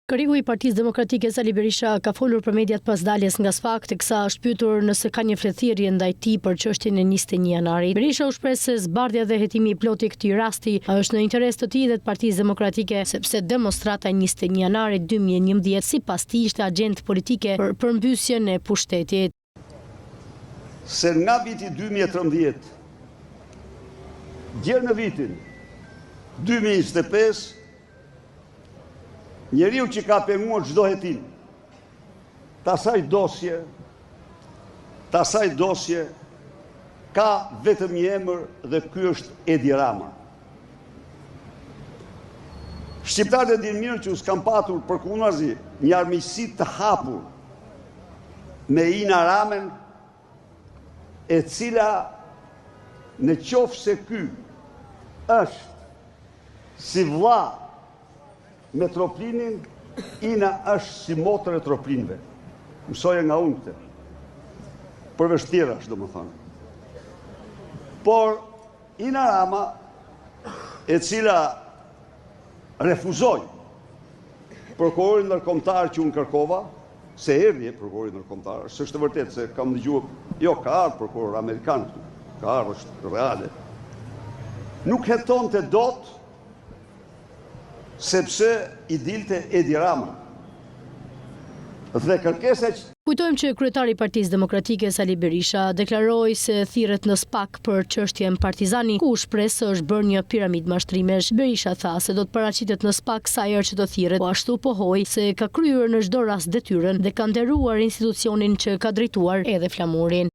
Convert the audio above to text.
Kariku i Partisë Demokratike Sali Berisha ka folur për mediat pas daljes nga SFAK, teksa është pyetur nëse ka një fletëthirrje ndaj tij për çështjen e 21 janarit. Berisha u shpreh se zbardhja dhe hetimi i plot i këtij rasti është në interes të tij dhe të Partisë Demokratike, sepse demonstrata e 21 janarit 2011 sipas tij ishte agjendë politike për përmbysjen e pushtetit. Se nga viti 2013 deri në vitin 2025 njeriu që ka penguar çdo hetim, tasaj dosje ka vetëm një emër dhe ky është Edi Rama. Shqiptarët e dinë mirë që u s'kan patur përkundazi një armiqësi të hapur me Ina Ramen, e cila në qoftë se ky është si vlla me troplinin, Ina është si motër e troplinve. Mësoja nga unë këtë. Përveç tjera është, domethënë. Por Ina Rama, e cila refuzoi prokurorin ndërkombëtar që unë kërkova, se erdhi prokurori ndërkombëtar, s'është vërtet se kam dëgjuar, jo, ka ardhur prokuror amerikan këtu, ka ardhur, është reale. Nuk hetonte dot sepse i dilte Edi Rama. Dhe kërkesa që Kujtojmë që kryetari i Partisë Demokratike Sali Berisha deklaroi se thirret në SPAK për çështjen Partizani, ku shpreh se është bërë një piramidë mashtrimesh. Berisha tha se do të paraqitet në SPAK sa herë që do thirret, po ashtu pohoi se ka kryer në çdo rast detyrën dhe ka nderuar institucionin që ka drejtuar edhe flamurin.